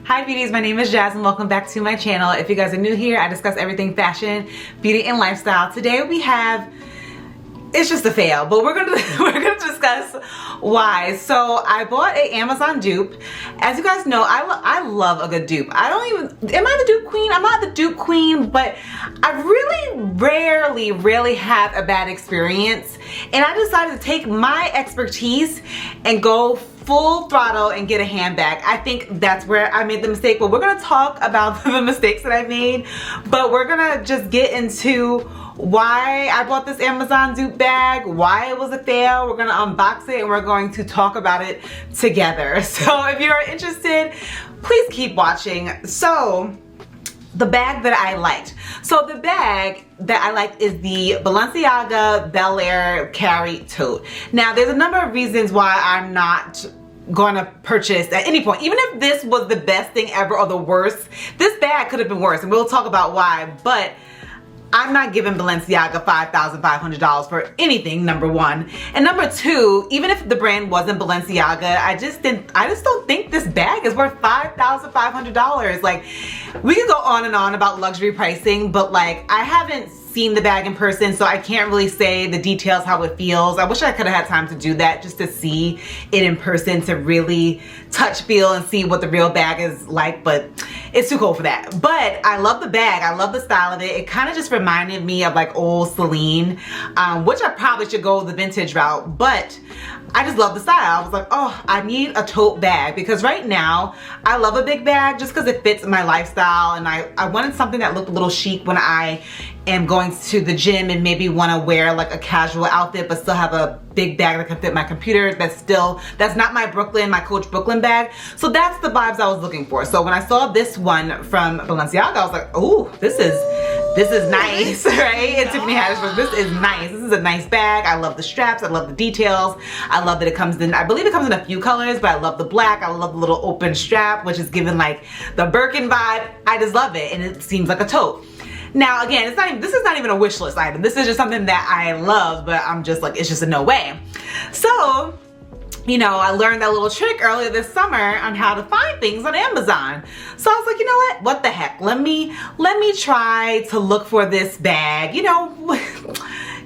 Hi beauties, my name is Jazz and welcome back to my channel. If you guys are new here, I discuss everything fashion, beauty, and lifestyle. Today we have, it's just a fail, but we're gonna discuss why. So I bought an Amazon dupe. As you guys know, I love a good dupe. I don't even, am I the dupe queen? I'm not the dupe queen, but I really rarely have a bad experience. And I decided to take my expertise and go full throttle and get a handbag. I think that's where I made the mistake, but we're gonna talk about the mistakes that I made, but we're gonna just get into why I bought this Amazon dupe bag, why it was a fail. We're gonna unbox it and we're going to talk about it together. So if you're interested, please keep watching. So the bag that I liked. So the bag that I liked is the Balenciaga Bel-air carry tote. Now there's a number of reasons why I'm not going to purchase at any point. Even if this was the best thing ever or the worst, this bag could have been worse and we'll talk about why, but I'm not giving Balenciaga $5,500 for anything, number one. And number two, even if the brand wasn't Balenciaga, I just don't think this bag is worth $5,500. Like, we could go on and on about luxury pricing, but like, I haven't seen the bag in person, so I can't really say the details, how it feels. I wish I could have had time to do that, just to see it in person, to really touch, feel, and see what the real bag is like, but it's too cold for that. But I love the bag. I love the style of it. It kind of just reminded me of like old Celine, which I probably should go the vintage route, but I just love the style. I was like, oh, I need a tote bag, because right now I love a big bag just because it fits my lifestyle, and I wanted something that looked a little chic when I am going to the gym and maybe want to wear like a casual outfit but still have a big bag that can fit my computer. That's not my Coach Brooklyn bag. So that's the vibes I was looking for. So when I saw this one from Balenciaga, I was like, oh, this is nice, right? And Tiffany Haddish, this is nice. This is a nice bag. I love the straps. I love the details. I love that it comes in, I believe it comes in a few colors, but I love the black. I love the little open strap, which is giving like the Birkin vibe. I just love it, and it seems like a tote. Now again, this is not even a wish list item. This is just something that I love, but I'm just like, it's just a no way. So, you know, I learned that little trick earlier this summer on how to find things on Amazon. So I was like, you know what the heck? Let me try to look for this bag. You know,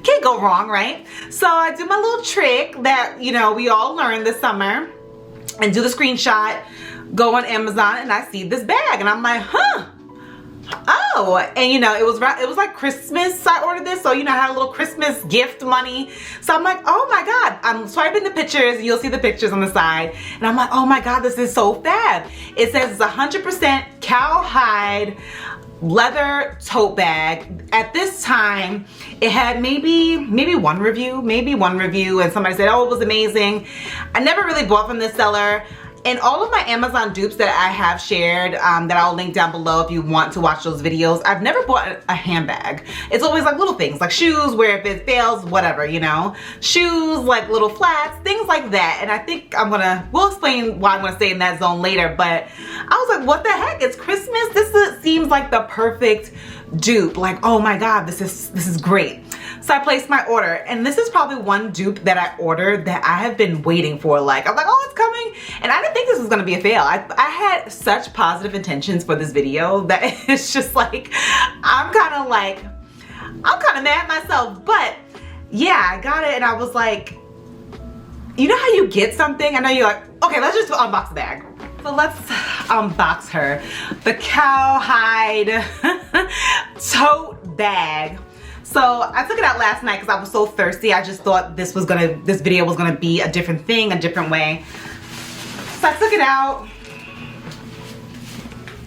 can't go wrong, right? So I do my little trick that, you know, we all learned this summer, and do the screenshot, go on Amazon, and I see this bag, and I'm like, huh. Oh, and you know, it was like Christmas I ordered this, so you know, I had a little Christmas gift money. So I'm like, oh my God, I'm swiping the pictures, and you'll see the pictures on the side, and I'm like, oh my God, this is so fab. It says it's 100% cowhide leather tote bag. At this time, it had maybe one review, and somebody said, oh, it was amazing. I never really bought from this seller. And all of my Amazon dupes that I have shared, that I'll link down below if you want to watch those videos, I've never bought a handbag. It's always like little things, like shoes, where if it fails, whatever, you know. Shoes, like little flats, things like that. And I think we'll explain why I'm gonna stay in that zone later, but I was like, what the heck, it's Christmas? This seems like the perfect dupe. Like, oh my God, this is great. So I placed my order, and this is probably one dupe that I ordered that I have been waiting for. Like, I'm like, oh, it's coming. And I didn't think this was gonna be a fail. I had such positive intentions for this video that it's just like, I'm kind of mad at myself. But yeah, I got it, and I was like, you know how you get something? I know you're like, okay, let's just unbox the bag. So let's unbox her. The cowhide tote bag. So I took it out last night because I was so thirsty. I just thought this video was gonna be a different thing, a different way. So I took it out,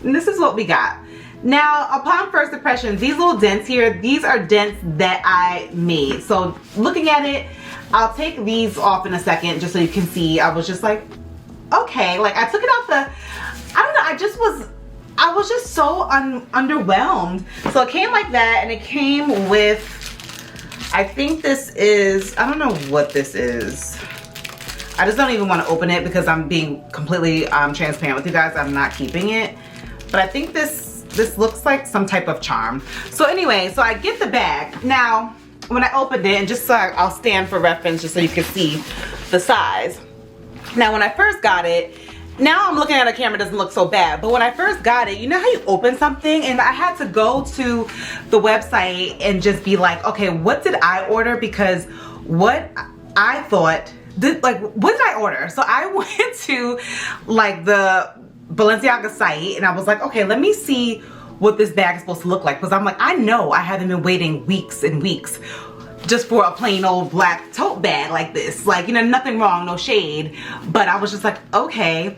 and this is what we got. Now, upon first impressions, these little dents here, these are dents that I made. So looking at it, I'll take these off in a second just so you can see. I was just like, okay, like I took it off I don't know, I was just so underwhelmed. So it came like that, and it came with, I think this is, I don't know what this is. I just don't even want to open it because I'm being completely transparent with you guys. I'm not keeping it. But I think this looks like some type of charm. So anyway, so I get the bag. Now, when I opened it, and just so I'll stand for reference just so you can see the size. Now, when I first got it, Now I'm looking at a camera, it doesn't look so bad, but when I first got it, you know how you open something, and I had to go to the website and just be like, okay, what did I order? Because what I thought, like, what did I order? So I went to like the Balenciaga site and I was like, okay, let me see what this bag is supposed to look like, because I'm like, I know I haven't been waiting weeks and weeks just for a plain old black tote bag like this. Like, you know, nothing wrong, no shade, but I was just like, okay.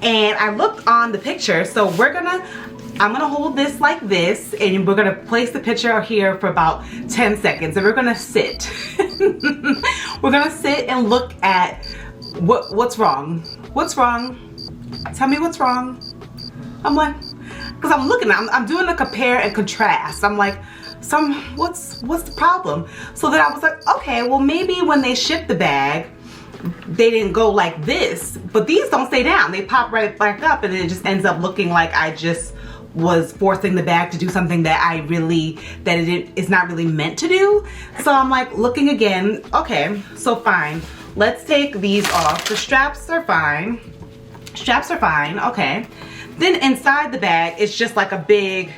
And I looked on the picture, so I'm gonna hold this like this, and we're gonna place the picture here for about 10 seconds, and we're gonna sit. We're gonna sit and look at what's wrong. What's wrong? Tell me what's wrong. I'm like, because I'm looking, I'm doing a compare and contrast. I'm like, what's the problem? So then I was like, okay, well maybe when they ship the bag, they didn't go like this, but these don't stay down. They pop right back up, and it just ends up looking like I just was forcing the bag to do something that it is not really meant to do. So I'm like looking again, okay, so fine. Let's take these off. The straps are fine. Straps are fine, okay. Then inside the bag, it's just like a big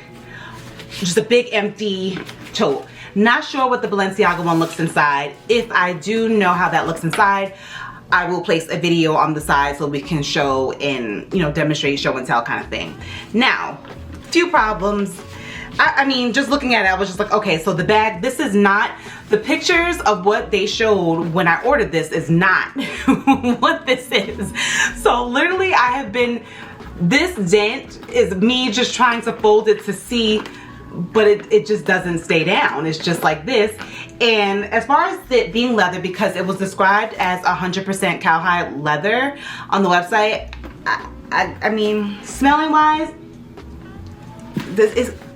empty tote. Not sure what the Balenciaga one looks inside. If I do know how that looks inside, I will place a video on the side so we can show and, you know, demonstrate, show and tell kind of thing. Now, few problems. I mean, just looking at it, I was just like, okay, so the bag, this is not, the pictures of what they showed when I ordered this is not what this is. So literally I have been, this dent is me just trying to fold it to see, but it just doesn't stay down. It's just like this. And as far as it being leather, because it was described as 100% cowhide leather on the website, I mean, smelling wise,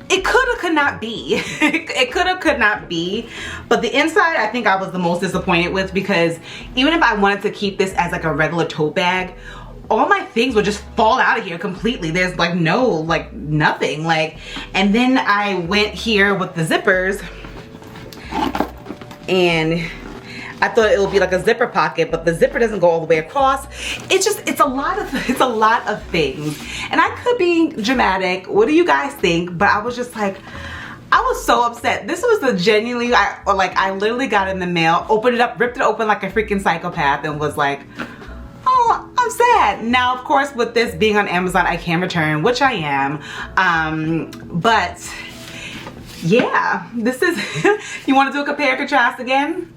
it could not be. It could not be. But the inside, I think I was the most disappointed with, because even if I wanted to keep this as like a regular tote bag, all my things would just fall out of here completely. There's like nothing. Like, and then I went here with the zippers, and I thought it would be like a zipper pocket, but the zipper doesn't go all the way across. It's a lot of things. And I could be dramatic. What do you guys think? But I was just like, I was so upset. This was the genuinely, I literally got in the mail, opened it up, ripped it open like a freaking psychopath, and was like, oh, I'm sad. Now, of course, with this being on Amazon, I can return, which I am. But yeah, this is, you want to do a compare and contrast again?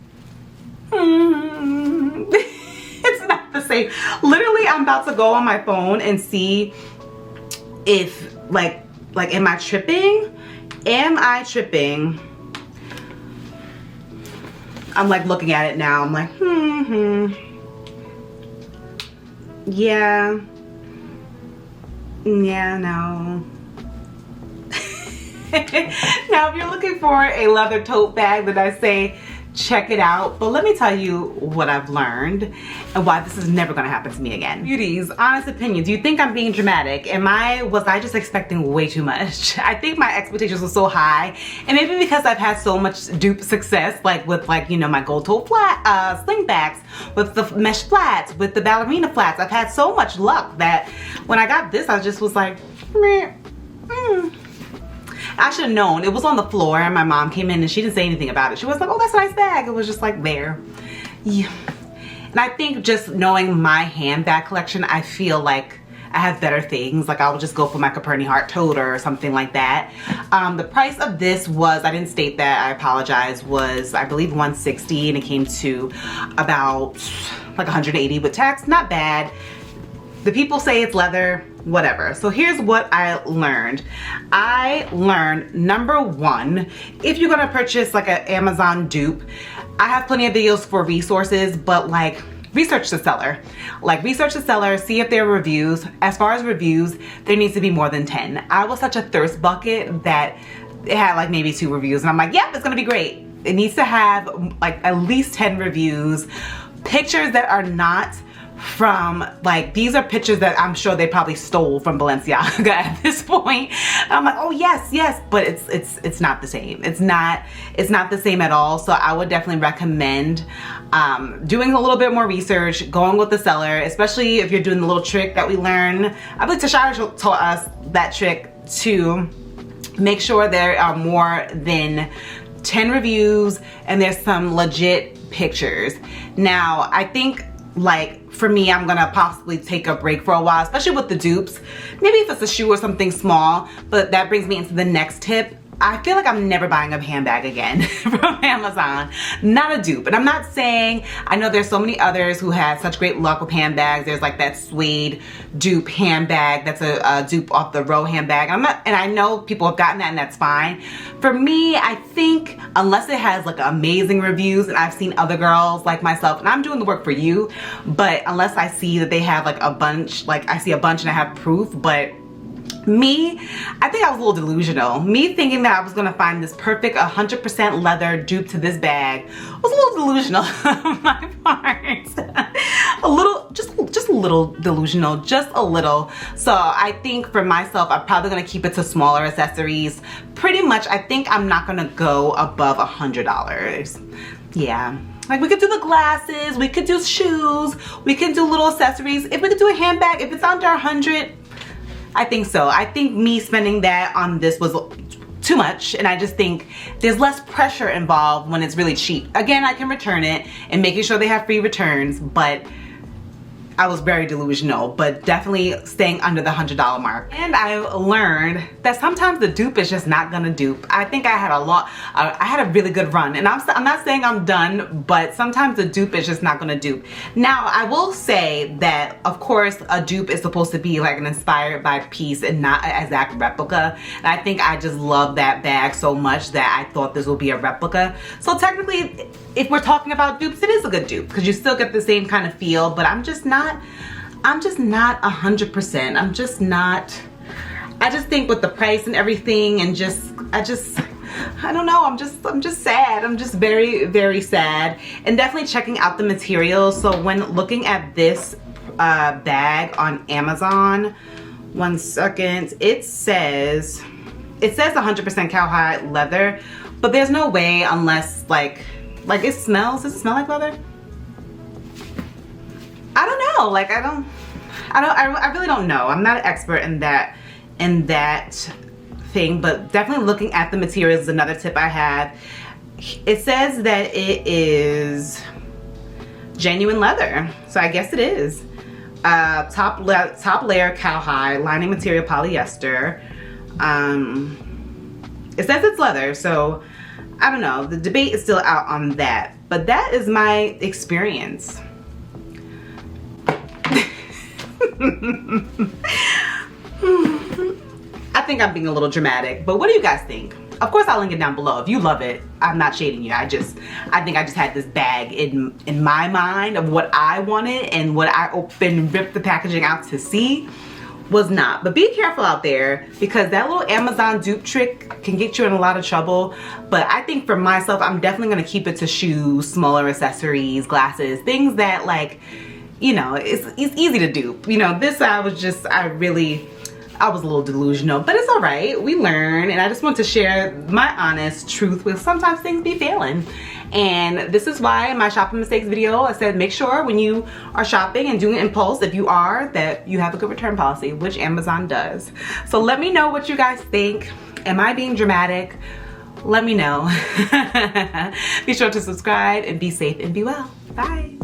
It's not the same. Literally, I'm about to go on my phone and see if like am I tripping? Am I tripping? I'm like looking at it now. I'm like, yeah, no. Now, if you're looking for a leather tote bag, then I say check it out. But let me tell you what I've learned and why this is never gonna happen to me again. Beauties, honest opinions. You think I'm being dramatic? Was I just expecting way too much? I think my expectations were so high, and maybe because I've had so much dupe success, like with you know, my gold toe flat slingbacks, with the mesh flats, with the ballerina flats. I've had so much luck that when I got this, I just was like, meh. I should have known. It was on the floor, and my mom came in and she didn't say anything about it. She was like, oh, that's a nice bag. It was just like there. Yeah. And I think just knowing my handbag collection, I feel like I have better things. Like I would just go for my Caperni Heart tote or something like that. The price of this was, I didn't state that, I apologize, was I believe $160, and it came to about like $180 with tax. Not bad. The people say it's leather, whatever. So here's what I learned. I learned, number one, if you're gonna purchase like an Amazon dupe, I have plenty of videos for resources, but like research the seller. Like research the seller, see if there are reviews. As far as reviews, there needs to be more than 10. I was such a thirst bucket that it had like maybe 2 reviews, and I'm like, yep, it's gonna be great. It needs to have like at least 10 reviews, pictures that are not from, like, these are pictures that I'm sure they probably stole from Balenciaga at this point. I'm like, oh yes, but it's not the same. It's not the same at all. So I would definitely recommend doing a little bit more research, going with the seller, especially if you're doing the little trick that we learned. I believe Tashara taught us that trick to make sure there are more than 10 reviews and there's some legit pictures. Now, I think, like, for me, I'm gonna possibly take a break for a while, especially with the dupes. Maybe if it's a shoe or something small, but that brings me into the next tip. I feel like I'm never buying a handbag again from Amazon. Not a dupe. And I'm not saying, I know there's so many others who had such great luck with handbags. There's like that suede dupe handbag that's a dupe off the row handbag. And I know people have gotten that and that's fine. For me, I think unless it has like amazing reviews, and I've seen other girls like myself, and I'm doing the work for you, but unless I see that they have like a bunch, like I see a bunch and I have proof, but me, I think I was a little delusional. Me thinking that I was gonna find this perfect 100% leather dupe to this bag was a little delusional on my part. A little, just a little delusional, just a little. So I think for myself, I'm probably gonna keep it to smaller accessories. Pretty much, I think I'm not gonna go above $100. Yeah. Like, we could do the glasses, we could do shoes, we can do little accessories. If we could do a handbag, if it's under 100, I think so. I think me spending that on this was too much, and I just think there's less pressure involved when it's really cheap. Again, I can return it and making sure they have free returns, but I was very delusional, but definitely staying under the $100 mark. And I learned that sometimes the dupe is just not gonna dupe. I think I had a really good run, and I'm not saying I'm done, but sometimes the dupe is just not gonna dupe. Now, I will say that, of course, a dupe is supposed to be like an inspired by piece and not an exact replica. And I think I just love that bag so much that I thought this would be a replica. So technically, if we're talking about dupes, it is a good dupe because you still get the same kind of feel, but I'm just not 100%. I'm just not, I just think with the price and everything, and I don't know, I'm just sad. I'm just very, very sad. And definitely checking out the materials. So when looking at this bag on Amazon, one second, it says 100% cowhide leather, but there's no way unless like it smells. Does it smell like leather? I don't know. Like, I really don't know. I'm not an expert in that thing, but definitely looking at the materials is another tip I have. It says that it is genuine leather, so I guess it is. Top layer cowhide, lining material polyester. It says it's leather, so I don't know. The debate is still out on that, but that is my experience. I think I'm being a little dramatic, but what do you guys think? Of course, I'll link it down below. If you love it, I'm not shading you. I think I just had this bag in my mind of what I wanted, and what I opened and ripped the packaging out to see was not. But be careful out there, because that little Amazon dupe trick can get you in a lot of trouble. But I think for myself, I'm definitely gonna keep it to shoes, smaller accessories, glasses, things that, like, you know, it's easy to dupe. You know, this I was a little delusional, but it's all right. We learn, and I just want to share my honest truth with sometimes things be failing. And this is why in my shopping mistakes video, I said make sure when you are shopping and doing impulse, if you are, that you have a good return policy, which Amazon does. So let me know what you guys think. Am I being dramatic? Let me know. Be sure to subscribe and be safe and be well. Bye.